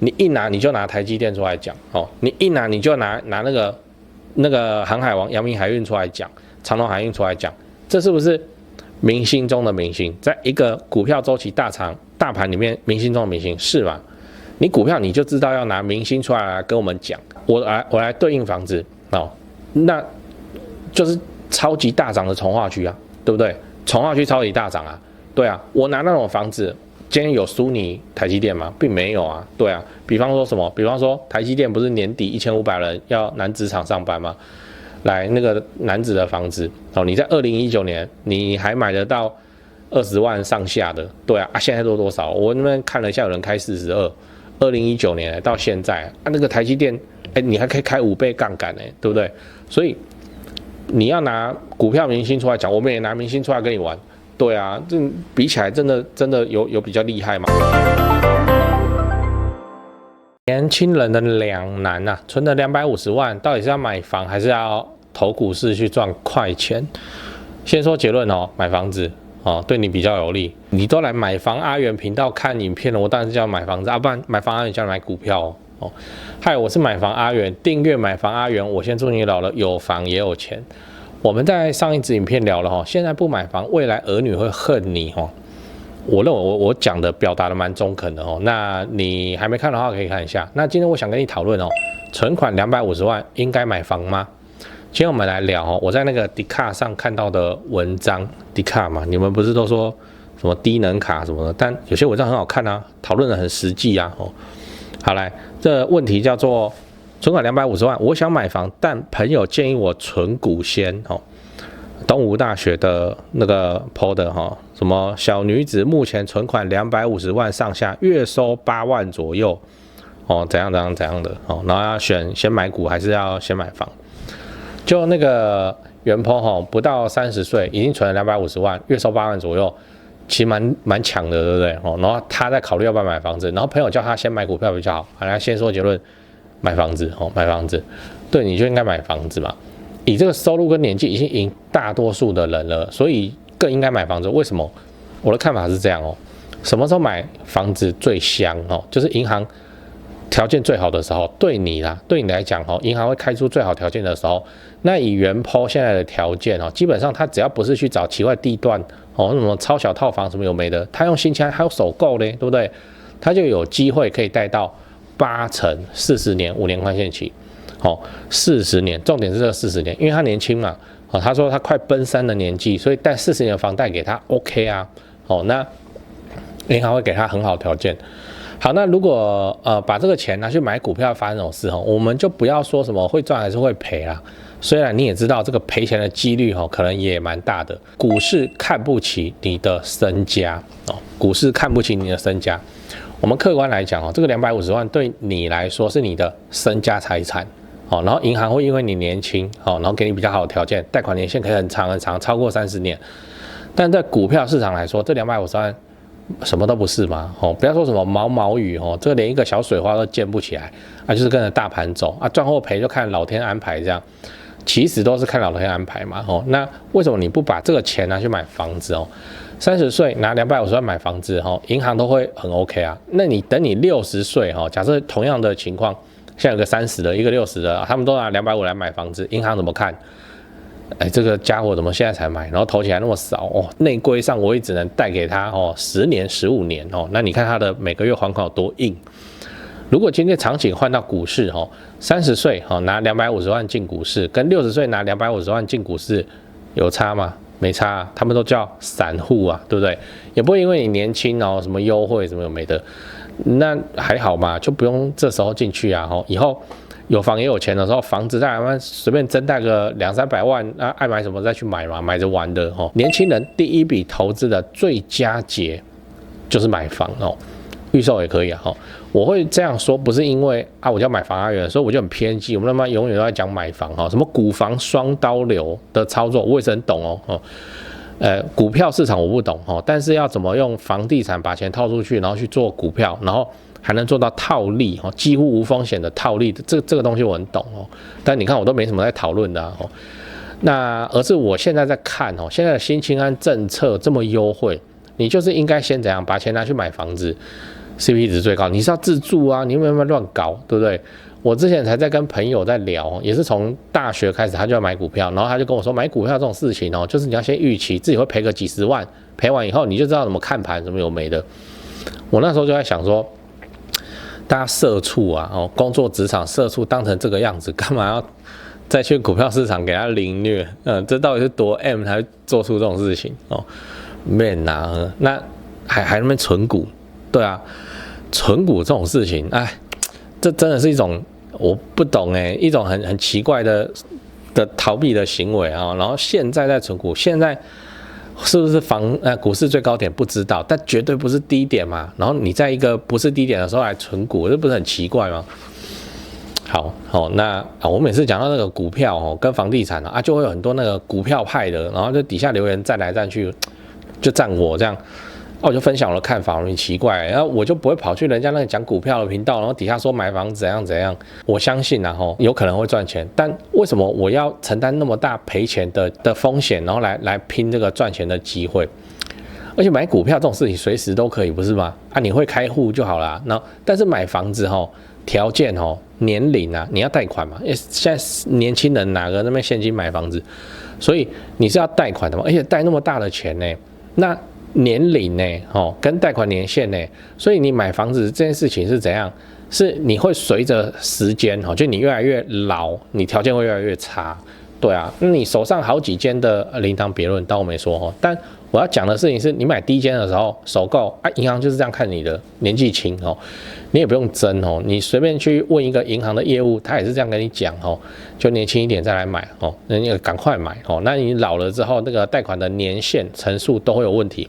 你一拿你就拿台积电出来讲哦，你一拿你就拿那个航海王阳明海运出来讲，长荣海运出来讲，这是不是明星中的明星？在一个股票周期大盘里面，明星中的明星是吗？你股票你就知道要拿明星出来跟我们讲，我来对应房子哦，那就是超级大涨的从化区啊，对不对？从化区超级大涨啊，对啊，我拿那种房子。今天有输你台积电吗？并没有啊，对啊。比方说什么？比方说台积电不是年底1500人要南职场上班吗？来那个南职的房子，哦，你在2019年你还买得到20万上下的，对啊，现在都多少？我那边看了一下，有人开42，2019年到现在啊，那个台积电，你还可以开5倍杠杆呢，对不对？所以你要拿股票明星出来讲，我们也拿明星出来跟你玩。对啊，这比起来真的有比较厉害吗？年轻人的两难啊，存了250万，到底是要买房还是要投股市去赚快钱？先说结论哦，买房子哦，对你比较有利。你都来买房阿元频道看影片了，我当然是叫买房子，不然买房阿元叫你买股票哦。嗨，我是买房阿元，订阅买房阿元，我先祝你老了有房也有钱。我们在上一支影片聊了哈，现在不买房，未来儿女会恨你哈。我认为我讲的表达的蛮中肯的哦。那你还没看的话可以看一下。那今天我想跟你讨论哦，存款250万应该买房吗？今天我们来聊哦，我在那个迪卡上看到的文章，迪卡嘛，你们不是都说什么低能卡什么的，但有些文章很好看啊，讨论的很实际啊哦。好来，这问题叫做。存款250万，我想买房，但朋友建议我存股先哦。东吴大学的那个 PO 的哈，什么小女子目前存款250万上下，月收8万左右哦，怎样的哦，然后要选先买股还是要先买房？就那个原 PO 哈，不到30岁已经存了250万，月收8万左右，其实蛮强的，对不对？哦，然后他在考虑要不要买房子，然后朋友叫他先买股票比较好。好，来先说结论。买房子哦，买房子，对，你就应该买房子嘛。以这个收入跟年纪已经赢大多数的人了，所以更应该买房子。为什么？我的看法是这样哦。什么时候买房子最香哦？就是银行条件最好的时候，对你来讲哦，银行会开出最好条件的时候。那以原 PO 现在的条件哦，基本上他只要不是去找奇怪地段哦，什么超小套房什么有没的，他用新签还有首购嘞，对不对？他就有机会可以贷到。8成40年5年宽限期，好，40年，重点是这个40年，因为他年轻嘛，哦，他说他快奔3的年纪，所以贷40年的房贷给他 OK 啊，哦，那银行会给他很好的条件。好，那如果把这个钱拿去买股票发生这种事哦，我们就不要说什么会赚还是会赔啦。虽然你也知道这个赔钱的几率可能也蛮大的，股市看不起你的身家哦，股市看不起你的身家。我们客观来讲哦，这个250万对你来说是你的身家财产哦，然后银行会因为你年轻哦，然后给你比较好的条件，贷款年限可以很长很长，超过30年。但在股票市场来说，这250万什么都不是嘛哦，不要说什么毛雨哦，这个连一个小水花都溅不起来啊，就是跟着大盘走啊，赚或赔就看老天安排这样。其实都是看老天安排嘛哦，那为什么你不把这个钱拿去买房子哦？30岁拿250万买房子哈，银行都会很 OK 啊。那你等你60岁哈，假设同样的情况，像有个30的，一个60的，他们都拿250来买房子，银行怎么看？这个家伙怎么现在才买？然后投起来那么少哦，内规上我也只能贷给他哦10年15年哦，那你看他的每个月还款有多硬？如果今天场景换到股市，30岁拿250万进股市，跟60岁拿250万进股市有差吗？没差啊，他们都叫散户啊，对不对？也不会因为你年轻什么优惠什么有没的，那还好嘛，就不用这时候进去啊。以后有房也有钱的时候，房子再慢随便增贷个200-300万，爱买什么再去买嘛，买着玩的年轻人第一笔投资的最佳解就是买房预售也可以啊我会这样说，不是因为我就要买房阿元，所以我就很偏激。我们他妈永远都在讲买房什么股房双刀流的操作，我也是很懂股票市场我不懂但是要怎么用房地产把钱套出去，然后去做股票，然后还能做到套利几乎无风险的套利，这个东西我很懂但你看我都没什么在讨论的那而是我现在在看现在的新青安政策这么优惠，你就是应该先怎样把钱拿去买房子。CP 值最高，你是要自住啊，你有没有乱搞，对不对？我之前才在跟朋友在聊，也是从大学开始，他就要买股票，然后他就跟我说，买股票这种事情哦，就是你要先预期自己会赔个几十万，赔完以后你就知道怎么看盘，怎么有没的。我那时候就在想说，大家社畜啊，工作职场社畜当成这个样子，干嘛要再去股票市场给他凌虐？这到底是多 M 才会做出这种事情哦？man 啊，那还那边存股，对啊，存股这种事情，哎，这真的是一种我不懂一种很奇怪的逃避的行为啊。然后现在在存股，现在是不是股市最高点不知道，但绝对不是低点嘛。然后你在一个不是低点的时候来存股，这不是很奇怪吗？好，那我每次讲到那个股票跟房地产就会有很多那个股票派的，然后就底下留言站来站去，就站我这样。我就分享我的看法，很奇怪，然后我就不会跑去人家那个讲股票的频道，然后底下说买房怎样怎样。我相信有可能会赚钱，但为什么我要承担那么大赔钱的风险，然后来拼这个赚钱的机会？而且买股票这种事情随时都可以，不是吗？你会开户就好啦。但是买房子条件年龄你要贷款嘛，因为现在年轻人哪个那边现金买房子，所以你是要贷款的嘛，而且贷那么大的钱呢，那年龄呢，跟贷款年限呢，所以你买房子这件事情是怎样？是你会随着时间就你越来越老，你条件会越来越差，对啊。那你手上好几间的另当别论，当我没说但我要讲的事情是，你买第一间的时候首购银行就是这样看你的，年纪轻你也不用争你随便去问一个银行的业务，他也是这样跟你讲就年轻一点再来买那你赶快买那你老了之后，那个贷款的年限成数都会有问题。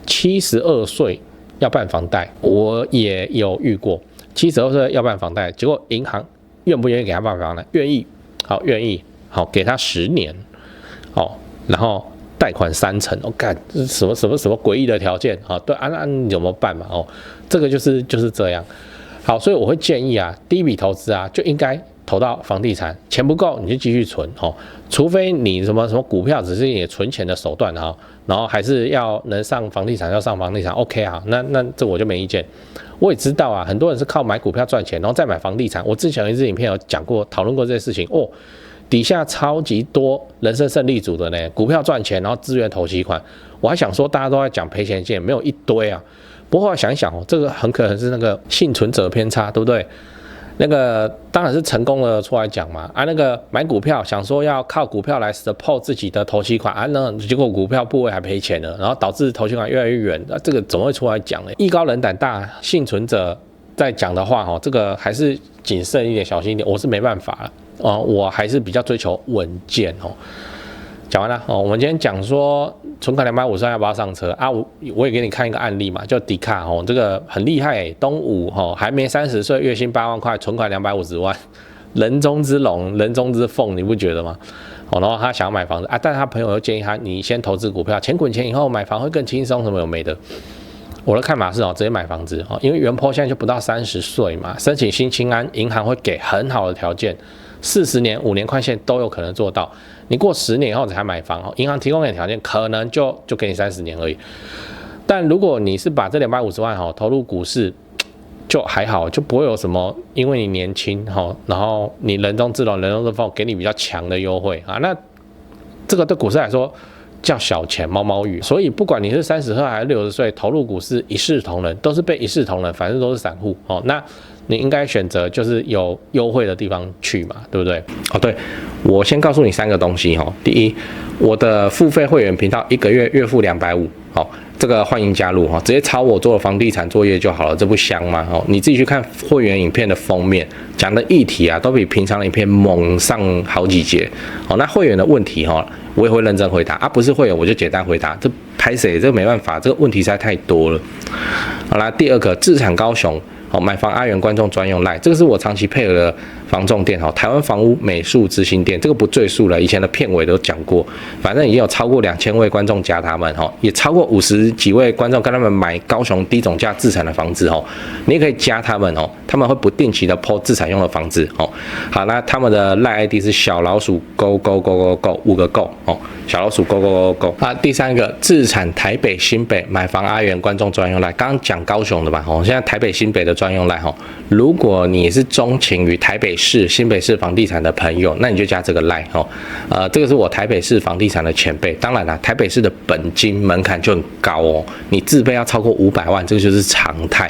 72岁要办房贷，我也有遇过，72岁要办房贷，结果银行愿不愿意给他办房贷？愿意，愿意，给他10年，然后贷款3成，干什么诡异的条件对那你怎么办嘛？这个就是这样。好，所以我会建议第一笔投资就应该投到房地产，钱不够你就继续存除非你什么股票只是你存钱的手段然后还是要能上房地产要上房地产 OK 那这我就没意见。我也知道很多人是靠买股票赚钱，然后再买房地产。我之前有一支影片有讲过讨论过这些事情底下超级多人生胜利组的呢，股票赚钱然后资源投期款。我还想说大家都在讲赔钱见，没有一堆不过后来想一想这个很可能是那个幸存者偏差，对不对？那个当然是成功了出来讲嘛那个买股票想说要靠股票来 support 自己的投期款那结果股票部位还赔钱了，然后导致投期款越来越远这个怎么会出来讲呢？艺高人胆大，幸存者在讲的话这个还是谨慎一点，小心一点，我是没办法了我还是比较追求稳健讲完了我们今天讲说存款250万要不要上车我也给你看一个案例嘛，叫迪卡这个很厉害东吴还没30岁，月薪8万块，存款250万，人中之龙，人中之凤，你不觉得吗？然后他想要买房子但是他朋友又建议他，你先投资股票，钱滚钱以后买房会更轻松，什么有没的。我的看法是直接买房子因为原 po 现在就不到30岁嘛，申请新青安，银行会给很好的条件，40年、5年宽限都有可能做到。你过10年以后才买房银行提供给你条件可能就给你30年而已。但如果你是把这250万投入股市，就还好，就不会有什么因为你年轻然后你人中之龙，人中之凤，给你比较强的优惠那这个对股市来说叫小钱猫猫雨。所以不管你是30岁还是60岁，投入股市一视同仁，都是被一视同仁，反正都是散户那你应该选择就是有优惠的地方去嘛，对不对？对，我先告诉你3个东西第一，我的付费会员频道1个月月付250，这个欢迎加入直接抄我做的房地产作业就好了，这不香吗？你自己去看会员影片的封面，讲的议题都比平常的影片猛上好几节那会员的问题我也会认真回答不是会员我就简单回答，这拍谁这没办法，这个问题实在太多了。好啦，第二个，资产高雄买房阿元观众专用赖，这个是我长期配合的房仲店台湾房屋美术执行店，这个不赘述了，以前的片尾都讲过，反正已经有超过2000位观众加他们也超过50几位观众跟他们买高雄低总价自产的房子你也可以加他们他们会不定期的 po 自产用的房子好，那他们的赖 ID 是小老鼠勾勾勾勾勾5个勾小老鼠勾勾勾勾勾。第3个自产台北新北买房阿元观众专用赖，刚刚讲高雄的吧现在台北新北的专用赖如果你是钟情于台北市、新北市房地产的朋友，那你就加这个 line 这个是我台北市房地产的前辈。当然啦，台北市的本金门槛就很高你自备要超过500万，这个就是常态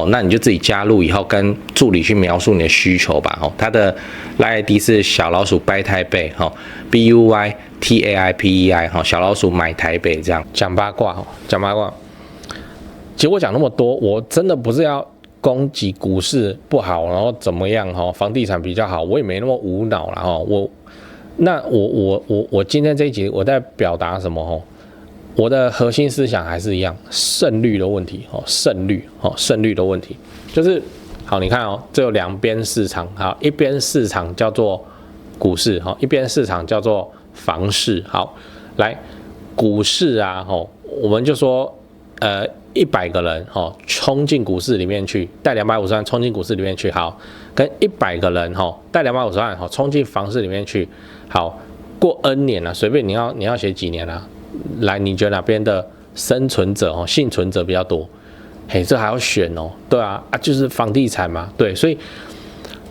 那你就自己加入以后跟助理去描述你的需求吧他的 line ID 是小老鼠掰台北BUYTAIPEI 小老鼠买台北，这样讲八卦讲八卦。其实我讲那么多，我真的不是要攻击股市不好，然后怎么样房地产比较好，我也没那么无脑啦我今天这一集我在表达什么我的核心思想还是一样，胜率的问题胜率的问题就是好，你看这有2边市场，好，一边市场叫做股市一边市场叫做房市。好，来股市啊我们就说100个人冲进股市里面去，带250万冲进股市里面去，好，跟100个人带250万冲进房市里面去，好，过 N 年了，随便你要写几年啊？来，你觉得哪边的生存者幸存者比较多？嘿，这还要选对啊，就是房地产嘛，对，所以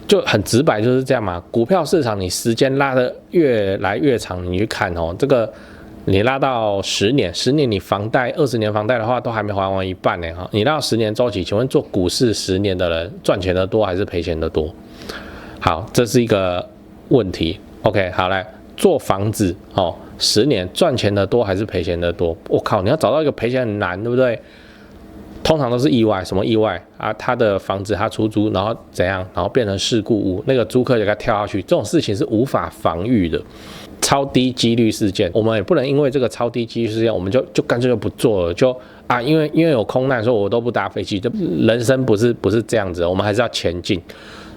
就很直白就是这样嘛。股票市场你时间拉得越来越长，你去看这个。你拉到10年，10年你房贷20年房贷的话，都还没还完一半呢你拉到10年周期，请问做股市10年的人赚钱的多还是赔钱的多？好，这是一个问题。OK， 好，来做房子10年赚钱的多还是赔钱的多？我靠，你要找到一个赔钱很难，对不对？通常都是意外，什么意外啊？他的房子他出租，然后怎样，然后变成事故屋，那个租客就给他跳下去，这种事情是无法防御的。超低几率事件，我们也不能因为这个超低几率事件，我们就干脆就不做了，就因为有空难，所以我都不搭飞机。就人生不是这样子，我们还是要前进。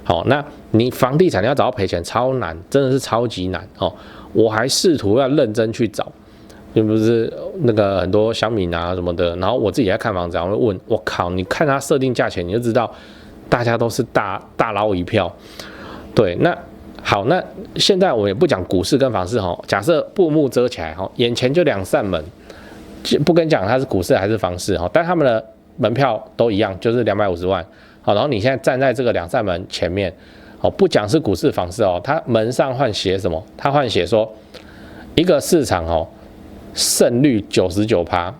好，那你房地产你要找到赔钱超难，真的是超级难我还试图要认真去找，并不是那个很多乡民啊什么的，然后我自己在看房子，我会问，我靠，你看他设定价钱，你就知道大家都是大捞一票。对，那。好，那现在我也不讲股市跟房市假设布幕遮起来眼前就2扇门，不跟讲它是股市还是房市但他们的门票都一样，就是250万然后你现在站在这个2扇门前面不讲是股市房市它门上换写什么？它换写说一个市场胜率99%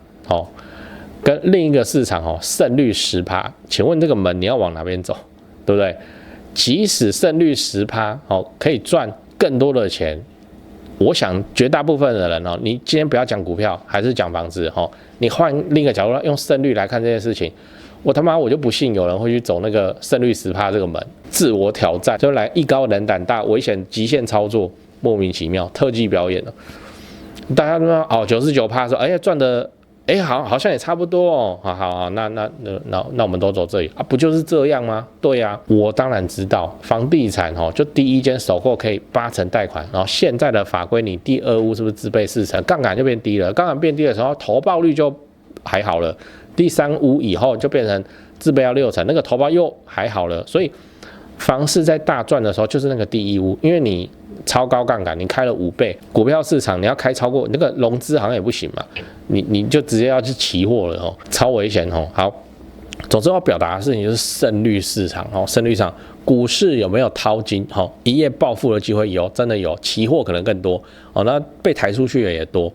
跟另一个市场胜率10%，请问这个门你要往哪边走？对不对？即使胜率10%可以赚更多的钱，我想绝大部分的人你今天不要讲股票，还是讲房子你换另一个角度用胜率来看这件事情，我就不信有人会去走那个胜率10%这个门，自我挑战，就来艺高人胆大，危险极限操作，莫名其妙特技表演了。大家都说99%说，哎呀赚的。好像也差不多好，那我们都走这里不就是这样吗？对啊，我当然知道，房地产就第一间首购可以8成贷款，然后现在的法规你第2屋是不是自备4成，杠杆就变低了，杠杆变低的时候投报率就还好了，第3屋以后就变成自备要6成，那个投报又还好了，所以房市在大赚的时候就是那个第1屋，因为你超高杠杆，你开了5倍，股票市场你要开超过那个融资好像也不行嘛，你就直接要去期货了超危险好，总之要表达的事情就是胜率市场胜率上股市有没有淘金一夜暴富的机会有，真的有，期货可能更多那被抬出去的也多，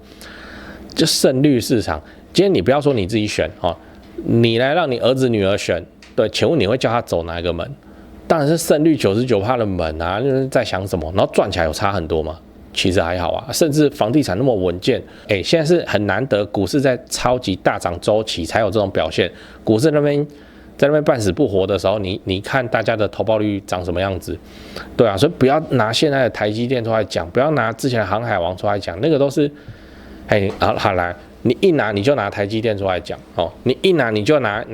就胜率市场。今天你不要说你自己选你来让你儿子女儿选，对，请问你会叫他走哪一个门？当然是胜率99%的门啊，就是在想什么？然后赚起来有差很多吗？其实还好啊，甚至房地产那么稳健，现在是很难得，股市在超级大涨周期才有这种表现。股市在那边半死不活的时候，你看大家的投报率长什么样子？对啊，所以不要拿现在的台积电出来讲，不要拿之前的航海王出来讲，那个都是，好来，你一拿你就拿台积电出来讲你一拿你就拿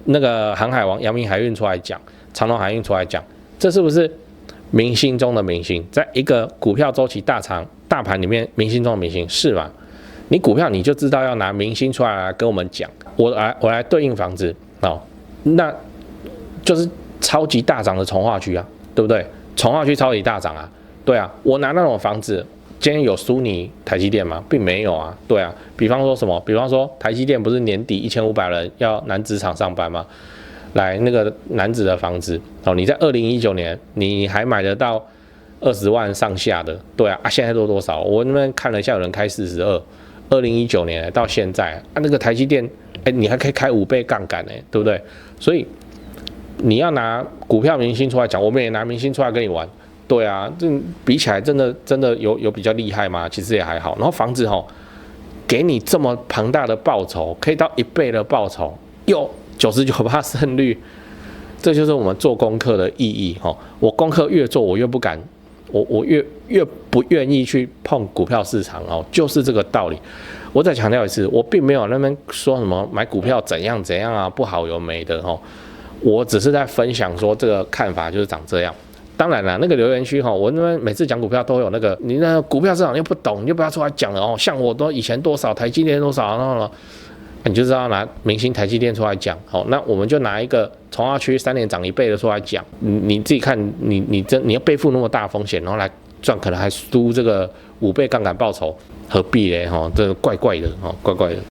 那个航海王阳明海运出来讲。长荣海运出来讲，这是不是明星中的明星？在一个股票周期大盘里面，明星中的明星是吗？你股票你就知道要拿明星出来跟我们讲，我来对应房子哦，那就是超级大涨的从化区啊，对不对？从化区超级大涨啊，对啊，我拿那种房子，今天有输你台积电吗？并没有啊，对啊。比方说什么？比方说台积电不是年底1500人要男职场上班吗？来那个男子的房子哦，你在2019年你还买得到20万上下的，对啊，现在都多少？我那边看了一下，有人开42，2019年到现在啊，那个台积电，你还可以开5倍杠杆对不对？所以你要拿股票明星出来讲，我们也拿明星出来跟你玩，对啊，这比起来真的有比较厉害吗？其实也还好。然后房子给你这么庞大的报酬，可以到1倍的报酬，又99%胜率，这就是我们做功课的意义我功课越做，我越不敢，我越不愿意去碰股票市场就是这个道理。我再强调一次，我并没有那边说什么买股票怎样啊，不好有没的我只是在分享说这个看法就是长这样。当然啦，那个留言区我那边每次讲股票都有那个，你那个股票市场又不懂，你就不要出来讲了像我都以前多少，台积电多少，然后你就知道拿明星台积电出来讲那我们就拿一个从化区3年涨1倍的出来讲，你自己看，你要背负那么大风险，然后来赚，可能还输这个5倍杠杆报酬，何必嘞这怪怪的怪怪的。